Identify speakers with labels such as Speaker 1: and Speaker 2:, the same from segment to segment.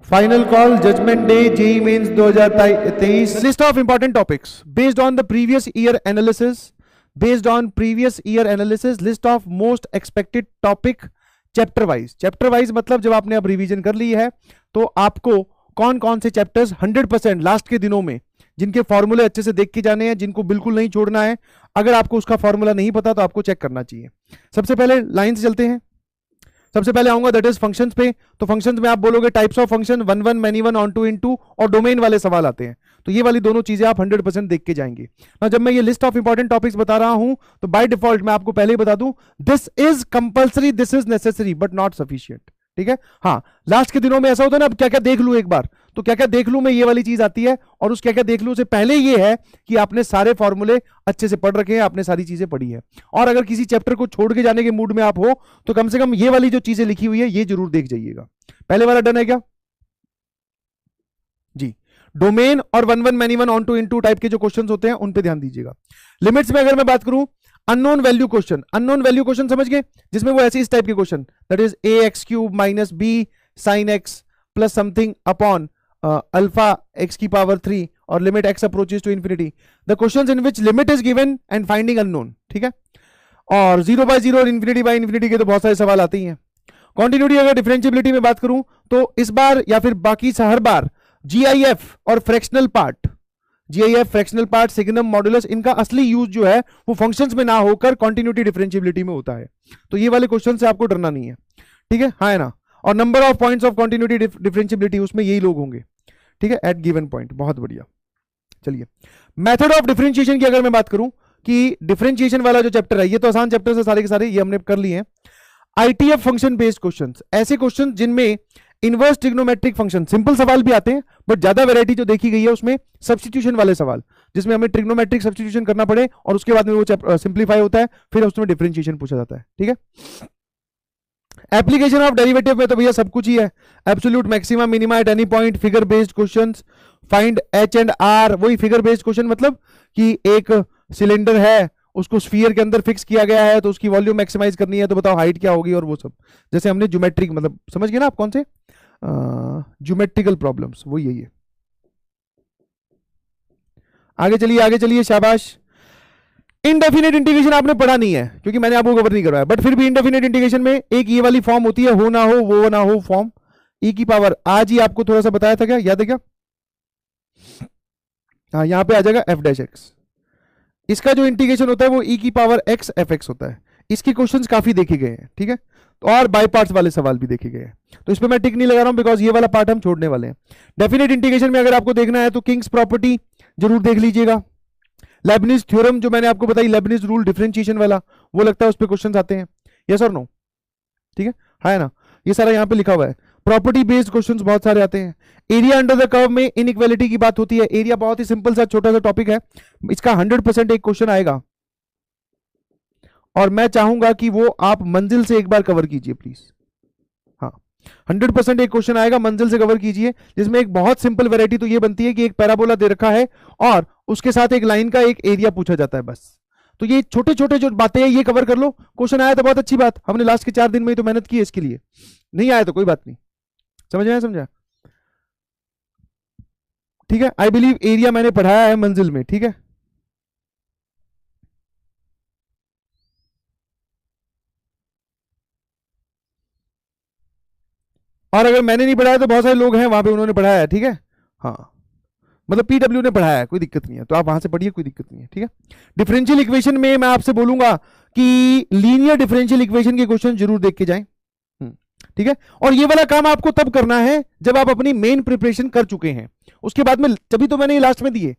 Speaker 1: Final call, judgment day, JEE Mains 2023. List of important topics based on the previous year analysis. Based on previous year analysis, list of most expected topic chapter wise. Chapter wise मतलब जब आपने अब revision कर ली है तो आपको कौन कौन से चैप्टर्स 100% लास्ट के दिनों में जिनके फॉर्मूले अच्छे से देख के जाने हैं, जिनको बिल्कुल नहीं छोड़ना है. अगर आपको उसका फॉर्मूला नहीं पता तो आपको चेक करना चाहिए. सबसे पहले लाइन से चलते हैं. सबसे पहले आऊंगा दैट इज फंक्शंस पे. तो फंक्शंस में आप बोलोगे types of function, one one, many one, onto, into, और डोमेन वाले सवाल आते हैं. तो ये वाली दोनों चीजें आप 100% देख के जाएंगे ना. जब मैं ये लिस्ट ऑफ इंपॉर्टेंट टॉपिक्स बता रहा हूं तो बाय डिफॉल्ट मैं आपको पहले ही बता दूं, this is compulsory, this is necessary but not sufficient. ठीक है. हाँ, लास्ट के दिनों में ऐसा होता है ना, अब क्या क्या देख लूं एक बार, तो क्या क्या देख लूं मैं, ये वाली चीज आती है. और उस क्या क्या देख लूं से पहले ये है कि आपने सारे फॉर्मूले अच्छे से पढ़ रखे हैं, आपने सारी चीजें पढ़ी है. और अगर किसी चैप्टर को छोड़ के जाने के मूड में आप हो तो कम से कम ये वाली जो चीजें लिखी हुई है ये जरूर देख जाइएगा. पहले वाला डन है क्या जी? डोमेन और one one, many one, onto, into type के जो क्वेश्चंस होते हैं उन पे ध्यान दीजिएगा. लिमिट्स में अगर मैं बात करूं, unknown value question. Unknown value question समझ गए, जिसमें वो ऐसे इस टाइप के question, that is A X cube minus B sine X plus something upon alpha X की पावर 3 और limit X approaches to infinity. The questions in which limit is given and finding unknown. ठीक है. और 0 bye 0 और infinity by infinity के तो बहुत सारे सवाल आते ही हैं. कॉन्टिन्यूटी अगर डिफरेंशिएबिलिटी में बात करूं तो इस बार या फिर बाकी हर बार जीआईएफ और fractional part, GIF, fractional part, signum, modulus, इनका असली यूज जो है वो फंक्शंस में ना होकर कॉन्टिन्यूटी डिफरेंशिएबिलिटी में होता है. तो ये वाले क्वेश्चन से आपको डरना नहीं है. ठीक है. हाँ है ना. और number of points of continuity differentiability उसमें यही लोग होंगे. ठीक है. At given point. बहुत बढ़िया. चलिए, मेथड ऑफ डिफरेंशिएशन की अगर मैं बात करूं कि डिफरेंशिएशन वाला जो चैप्टर है, ये तो आसान चैप्टर है सारे के सारे, ये हमने कर लिए हैं. आईटीएफ फंक्शन बेस्ड क्वेश्चंस, ऐसे क्वेश्चन जिनमें इनवर्स ट्रिग्नोमेट्रिक फंक्शन, सिंपल सवाल भी आते हैं बट ज्यादा वैरायटी जो देखी गई है उसमें सब्स्टिट्यूशन वाले सवाल, जिसमें हमें ट्रिग्नोमेट्रिक सब्स्टिट्यूशन करना पड़े और उसके बाद में वो सिंप्लीफाई होता है, फिर उसमें डिफरेंशिएशन पूछा जाता है. ठीक है. एप्लीकेशन ऑफ डेरिवेटिव में तो भैया सब कुछ ही है. Absolute maxima, minima at any point, figure based questions, find H and R. वही फिगर बेस्ड क्वेश्चन, मतलब कि एक सिलेंडर है, उसको स्फीयर के अंदर फिक्स किया गया है तो उसकी वॉल्यूम मैक्सिमाइज करनी है, तो बताओ हाइट क्या होगी, और वो सब जैसे हमने ज्योमेट्रिक, मतलब समझ गए ना आप कौन से ज्योमेट्रिकल प्रॉब्लम्स, वो यही है. आगे चलिए, आगे चलिए, शाबाश. इनडेफिनेट इंटीग्रेशन आपने पढ़ा नहीं है क्योंकि मैंने आपको कवर नहीं करवाया, बट फिर भी इनडेफिनेट इंटीग्रेशन में एक ये वाली फॉर्म होती है, हो ना हो वो ना हो फॉर्म. ई की पावर, आज ही आपको थोड़ा सा बताया था, क्या याद है क्या? हाँ, यहां पे आ जाएगा एफ डैश एक्स. इसका जो इंटीग्रेशन होता है वो ई की पावर एक्स एफ एक्स होता है. इसके क्वेश्चंस काफी देखे गए हैं. ठीक है. तो और बाय पार्ट्स वाले सवाल भी देखे गए हैं, तो इस पे मैं टिक नहीं लगा रहा हूं बिकॉज ये वाला पार्ट हम छोड़ने वाले हैं. डेफिनेट इंटीग्रेशन में अगर आपको देखना है तो किंग्स प्रॉपर्टी जरूर देख लीजिएगा. लेबनिज थ्योरम जो मैंने आपको बताई, लेबनिज रूल डिफरेंशिएशन वाला, वो लगता है उस पे क्वेश्चंस आते हैं. यस और नो? ठीक है. है ना. ये सारा यहाँ पे लिखा हुआ है. प्रॉपर्टी बेस्ड क्वेश्चंस बहुत सारे आते हैं. एरिया अंडर द कर्व में इनइक्वालिटी की बात होती है. एरिया बहुत ही सिंपल सा छोटा सा टॉपिक है, इसका 100% एक क्वेश्चन आएगा और मैं चाहूंगा कि वो आप मंजिल से एक बार कवर कीजिए प्लीज. हाँ, 100% एक क्वेश्चन आएगा, मंजिल से कवर कीजिए, जिसमें एक बहुत सिंपल वैरायटी तो ये बनती है कि एक पैराबोला दे रखा है और उसके साथ एक लाइन का एक एरिया पूछा जाता है बस. तो ये छोटे छोटे जो बातें हैं ये कवर कर लो. क्वेश्चन आया तो बहुत अच्छी बात, हमने लास्ट के 4 दिन में ही तो मेहनत की है इसके लिए. नहीं आया तो कोई बात नहीं. समझ आया? समझा? ठीक है. आई बिलीव एरिया मैंने पढ़ाया है मंजिल में. ठीक है. और अगर मैंने नहीं पढ़ाया तो बहुत सारे लोग हैं वहां पे, उन्होंने पढ़ाया है. ठीक है. हाँ, मतलब पीडब्ल्यू ने पढ़ाया है, कोई दिक्कत नहीं है, तो आप वहां से पढ़िए, कोई दिक्कत नहीं है. ठीक है. डिफरेंशियल इक्वेशन में मैं आपसे बोलूंगा कि लीनियर डिफरेंशियल इक्वेशन के क्वेश्चन जरूर देख के जाएं. ठीक है. और ये वाला काम आपको तब करना है जब आप अपनी मेन प्रिपरेशन कर चुके हैं. उसके बाद में तभी तो मैंने ये लास्ट में दिए.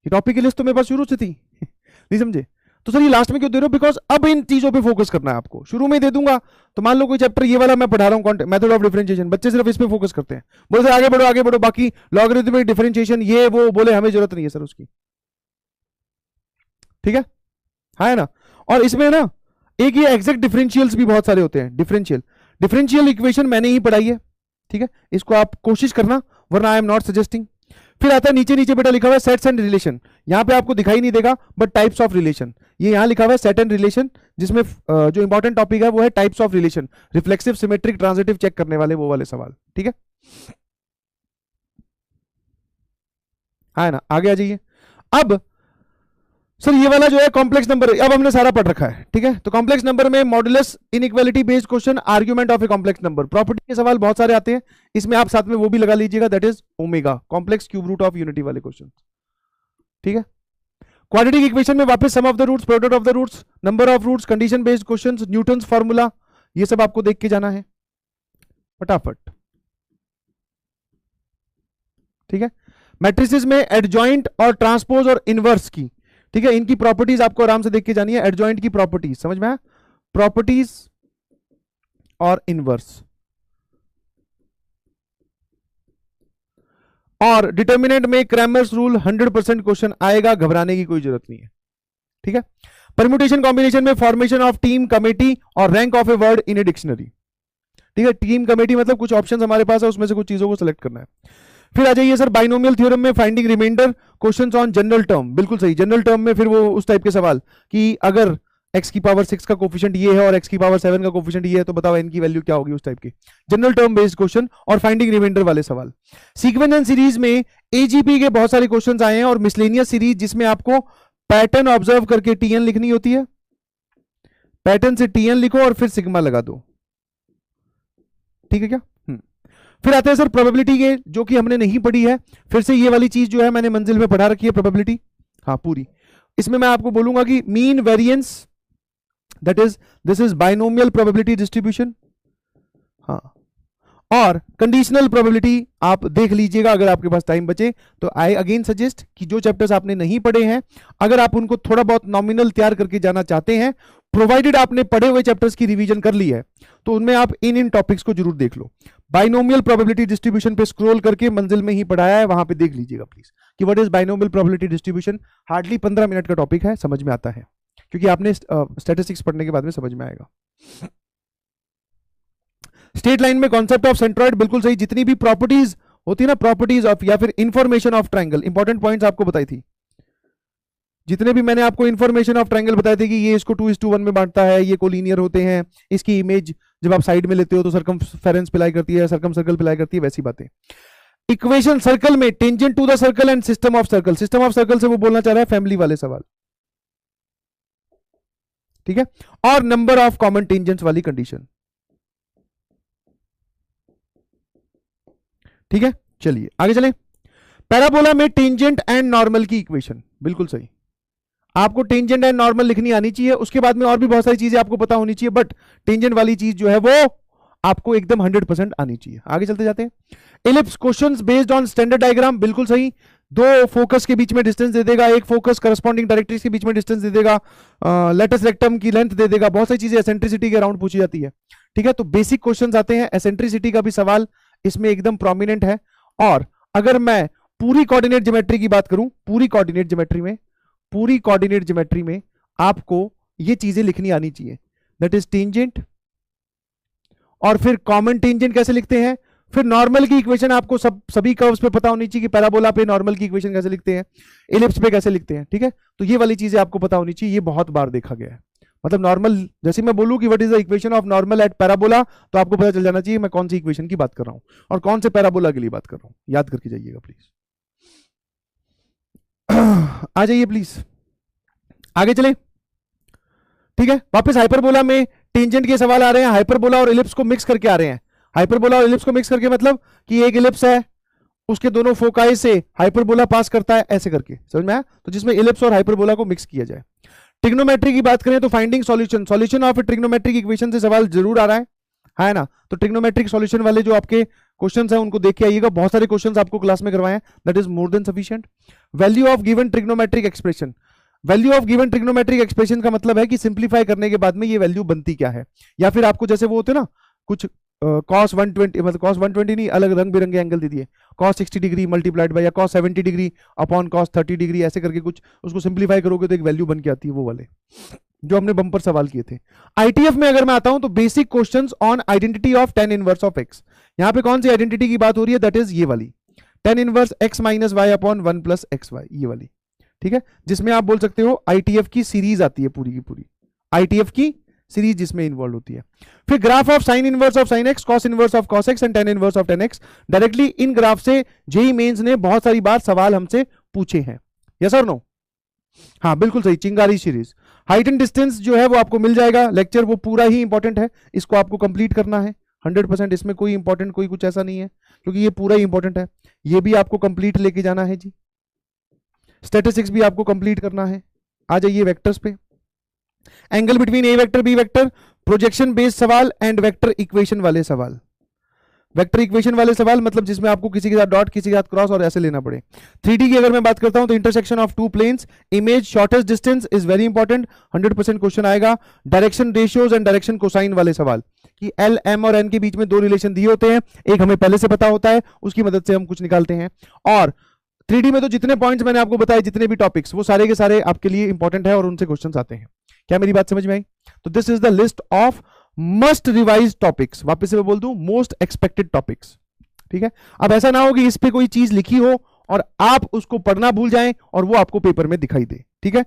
Speaker 1: टॉपिक की लिस्ट तो मेरे पास शुरू से थी. नहीं समझे? तो सर ये लास्ट में क्यों दे रहे हो? बिकॉज अब इन चीजों पे फोकस करना है आपको. शुरू में दे दूंगा तो मान लो कोई चैप्टर ये वाला मैं पढ़ा रहा हूँ, मेथड ऑफ डिफरेंशिएशन, बच्चे सिर्फ इस पे फोकस करते हैं, बोले सर आगे बढ़ो आगे बढ़ो, बाकी लॉगरिथमिक डिफरेंशिएशन ये वो, बोले हमें जरूरत नहीं है सर उसकी. ठीक है. हाँ है ना. और इसमें ना एक ये एग्जैक्ट डिफरेंशियल्स भी बहुत सारे होते हैं. डिफरेंशियल इक्वेशन मैंने ही पढ़ाई है. ठीक है. इसको आप कोशिश करना, वरना आई एम नॉट सजेस्टिंग. फिर आता है नीचे नीचे बेटा लिखा हुआ है सेट्स एंड रिलेशन. यहां पे आपको दिखाई नहीं देगा बट टाइप्स ऑफ रिलेशन, ये यहां लिखा हुआ है सेट एंड रिलेशन, जिसमें जो इंपॉर्टेंट टॉपिक है वो है types of relation, reflexive, symmetric, transitive check करने वाले वो वाले सवाल. ठीक है. है ना, आगे आ जाइए। अब सर ये वाला जो है कॉम्प्लेक्स नंबर, अब हमने सारा पढ़ रखा है, ठीक है। तो कॉम्प्लेक्स नंबर में modulus, inequality based question, argument of a complex number, property के सवाल बहुत सारे आते हैं, इसमें आप साथ में वो भी लगा लीजिएगा, that is omega, complex cube root of unity वाले क्वेश्चन, ठीक है। क्वाड्रेटिक इक्वेशन में वापस sum of the roots, product of the roots, number of roots, condition based questions, Newton's formula, ये सब आपको देख के जाना है फटाफट, ठीक है। मैट्रिसेस में एडजॉइंट और ट्रांसपोज और इनवर्स की, ठीक है, इनकी प्रॉपर्टीज आपको आराम से देख के जानी है। एडजॉइंट की प्रॉपर्टीज समझ में आया, प्रॉपर्टीज और इनवर्स, और डिटर्मिनेंट में क्रैमर्स रूल 100% क्वेश्चन आएगा, घबराने की कोई जरूरत नहीं है, ठीक है। परम्यूटेशन कॉम्बिनेशन में फॉर्मेशन ऑफ टीम कमेटी और rank of a word in a dictionary, ठीक है। टीम कमेटी मतलब कुछ ऑप्शंस हमारे पास है, उसमें से कुछ चीजों को सिलेक्ट करना है। फिर आ जाइए सर बाइनोमियल थ्योरम में finding remainder, questions on general term, बिल्कुल सही, जनरल टर्म में फिर वो उस टाइप के सवाल कि अगर x की पावर 6 का कोफिशिएंट ये है और x की पावर 7 का कोफिशिएंट ये है तो बताओ n की वैल्यू क्या होगी, उस टाइप की जनरल टर्म बेस्ड क्वेश्चन और फाइंडिंग रिमाइंडर वाले सवाल। सीक्वेंस एंड सीरीज में एजीपी के बहुत सारे क्वेश्चंस आए हैं, और मिसलेनियस सीरीज जिसमें आपको पैटर्न ऑब्जर्व करके टीएन लिखनी होती है, पैटर्न से टीएन लिखो और फिर सिग्मा लगा दो, ठीक है क्या। फिर आते हैं सर प्रोबेबिलिटी के, जो कि हमने नहीं पढ़ी है, फिर से ये वाली चीज जो है मैंने मंजिल में पढ़ा रखी है प्रोबेबिलिटी, हाँ पूरी। इसमें मैं आपको बोलूंगा कि mean variance, that is this is binomial probability distribution, हाँ, और कंडीशनल प्रोबेबिलिटी आप देख लीजिएगा अगर आपके पास टाइम बचे तो। आई अगेन सजेस्ट कि जो चैप्टर्स आपने नहीं पढ़े हैं, अगर आप उनको थोड़ा बहुत नॉमिनल तैयार करके जाना चाहते हैं, प्रोवाइडेड आपने पढ़े हुए चैप्टर्स की रिवीजन कर ली है, तो उनमें आप इन टॉपिक्स को जरूर देख लो। बाइनोमियल प्रोबेबिलिटी डिस्ट्रीब्यूशन पे स्क्रॉल करके मंजिल में ही पढ़ाया है, वहां पे देख लीजिएगा प्लीज कि what is binomial probability distribution. Hardly 15 minute का टॉपिक है, समझ में आता है, क्योंकि आपने स्टैटिस्टिक्स पढ़ने के बाद में समझ में आएगा। स्ट्रेट लाइन में कॉन्सेप्ट ऑफ सेंट्रॉइड, बिल्कुल सही, जितनी भी प्रॉपर्टीज होती है ना, प्रॉपर्टीज ऑफ या फिर information of triangle, important points आपको बताई थी, जितने भी मैंने आपको इंफॉर्मेशन ऑफ ट्राइंगल बताए थे कि ये इसको 2:1 में बांटता है, ये कोलिनियर होते हैं, इसकी इमेज जब आप साइड में लेते हो तो सर्कमफेरेंस पिलाई करती है, सर्कम सर्कल पिलाई करती है, वैसी बातें। इक्वेशन सर्कल में tangent to the circle and system of circle, system of circle से वो बोलना चाह रहा है फैमिली वाले सवाल, ठीक है, और नंबर ऑफ कॉमन टेंजेंट्स वाली कंडीशन, ठीक है। चलिए आगे चले। पैराबोला में टेंजेंट एंड नॉर्मल की इक्वेशन, बिल्कुल सही, आपको टेंजेंट एंड नॉर्मल लिखनी आनी चाहिए, उसके बाद में और भी बहुत सारी चीजें आपको पता होनी चाहिए, बट टेंजेंट वाली चीज जो है वो आपको एकदम 100% आनी चाहिए। आगे चलते जाते हैं। Ellipse questions based on standard diagram, बिल्कुल सही, दो फोकस के बीच में डिस्टेंस दे देगा, एक फोकस करस्पॉन्डिंग डायरेक्ट्रिक्स के बीच में डिस्टेंस दे देगा, लेटस रेक्टम की लेंथ दे देगा, बहुत सारी चीजें एसेंट्रिसिटी के अराउंड पूछी जाती है, ठीक है। तो बेसिक क्वेश्चंस आते हैं, एसेंट्रिसिटी का भी सवाल इसमें एकदम प्रोमिनेंट है। और अगर मैं पूरी कोऑर्डिनेट ज्योमेट्री की बात करूं, पूरी कोऑर्डिनेट ज्योमेट्री में आपको ये चीजें लिखनी आनी चाहिए, दैट इज टेंजेंट, और फिर कॉमन टेंजेंट कैसे लिखते हैं, फिर नॉर्मल की इक्वेशन आपको सभी कर्व्स पे पता होनी चाहिए कि पैराबोला पे नॉर्मल की इक्वेशन कैसे लिखते हैं, इलिप्स पे कैसे लिखते हैं, ठीक है। तो ये वाली चीजें आपको पता होनी चाहिए, ये बहुत बार देखा गया है। मतलब नॉर्मल, जैसे मैं बोलूं कि what is the equation of normal at parabola, तो आपको पता चल जाना चाहिए मैं कौन सी इक्वेशन की बात कर रहा हूं और कौन से पैराबोला के लिए बात कर रहा हूं, याद करके जाइएगा प्लीज। आ जाइए प्लीज, आगे चले, ठीक है। वापस हाइपरबोला में टेंजेंट के सवाल आ रहे हैं, हाइपरबोला और इलिप्स को मिक्स करके आ रहे हैं। हाइपरबोला और इलिप्स को मिक्स करके मतलब कि एक इलिप्स है, उसके दोनों फोकाई से हाइपरबोला पास करता है, ऐसे करके, समझ में आया। तो जिसमें इलिप्स और हाइपरबोला को मिक्स किया जाए। ट्रिग्नोमेट्री की बात करें तो finding solution of trigonometric equation से सवाल जरूर आ रहा है ना। तो ट्रिग्नोमेट्रिक सॉल्यूशन वाले जो आपके क्वेश्चंस हैं उनको देख के आइएगा, बहुत सारे क्वेश्चंस आपको क्लास में करवाए हैं, that is more than sufficient. Value of given trigonometric expression, value of given trigonometric expression का मतलब है कि सिंप्लीफाई करने के बाद में ये वैल्यू बनती क्या है, या फिर आपको जैसे वो होते ना कुछ cos 120, मतलब cos 120 नहीं, अलग रंग बिरंगे एंगल दे दिए, cos 60 डिग्री मल्टीप्लाइड बाय या cos 70 degree upon cos 30 degree, ऐसे करके कुछ उसको सिंप्लीफाई करोगे तो एक वैल्यू बन के आती है, वो वाले जो हमने बम्पर सवाल किए थे। आईटीएफ में अगर मैं आता हूं तो basic questions on identity of tan inverse of x, यहां पे कौन सी आइडेंटिटी की बात हो रही है, दैट इज ये वाली tan inverse x minus Y upon 1 plus X Y, ये वाली, ठीक है। जिसमें आप बोल सकते हो आईटीएफ की सीरीज आती है, पूरी की पूरी आईटीएफ की सीरीज जिसमें इन्वॉल्व होती है। फिर graph of sine inverse of sine x, cos inverse of cos x and tan inverse of tan x. Directly in graph से जेई मेंस ने बहुत सारी बार सवाल हमसे पूछे हैं, यस और नो? हाँ बिल्कुल सही, चिंगारी सीरीज। हाइट एंड डिस्टेंस जो है वो आपको मिल जाएगा, लेक्चर वो पूरा ही इंपॉर्टेंट है, इसको आपको कंप्लीट करना है 100%, इसमें कोई इंपॉर्टेंट कोई कुछ ऐसा नहीं है, क्योंकि ये पूरा ही इंपॉर्टेंट है, ये भी आपको कंप्लीट लेके जाना है जी। स्टैटिस्टिक्स भी आपको कंप्लीट करना है। आ जाइए वेक्टर्स पे, angle between A vector B vector, projection based सवाल एंड वेक्टर इक्वेशन वाले सवाल। वेक्टर इक्वेशन वाले सवाल मतलब जिसमें आपको किसी के साथ डॉट, किसी के साथ क्रॉस और ऐसे लेना पड़े। 3D की अगर मैं बात करता हूं तो intersection of two planes, image, shortest distance is very important, 100% question आएगा। Direction ratios and direction cosine वाले सवाल कि एल एम और एन के बीच में दो रिलेशन दिए होते हैं, एक हमें पहले से पता होता है, उसकी मदद से हम कुछ निकालते हैं। और 3D में तो जितने पॉइंट्स मैंने आपको बताए, जितने भी टॉपिक्स, वो सारे के सारे आपके लिए इंपॉर्टेंट है और उनसे क्वेश्चंस आते हैं। क्या मेरी बात समझ में आई? तो this is the list of must revise topics, वापस से मैं बोल दूं मोस्ट एक्सपेक्टेड टॉपिक्स, ठीक है। अब ऐसा ना हो कि इस पे कोई चीज लिखी हो और आप उसको पढ़ना भूल जाएं और वो आपको पेपर में दिखाई दे, ठीक है।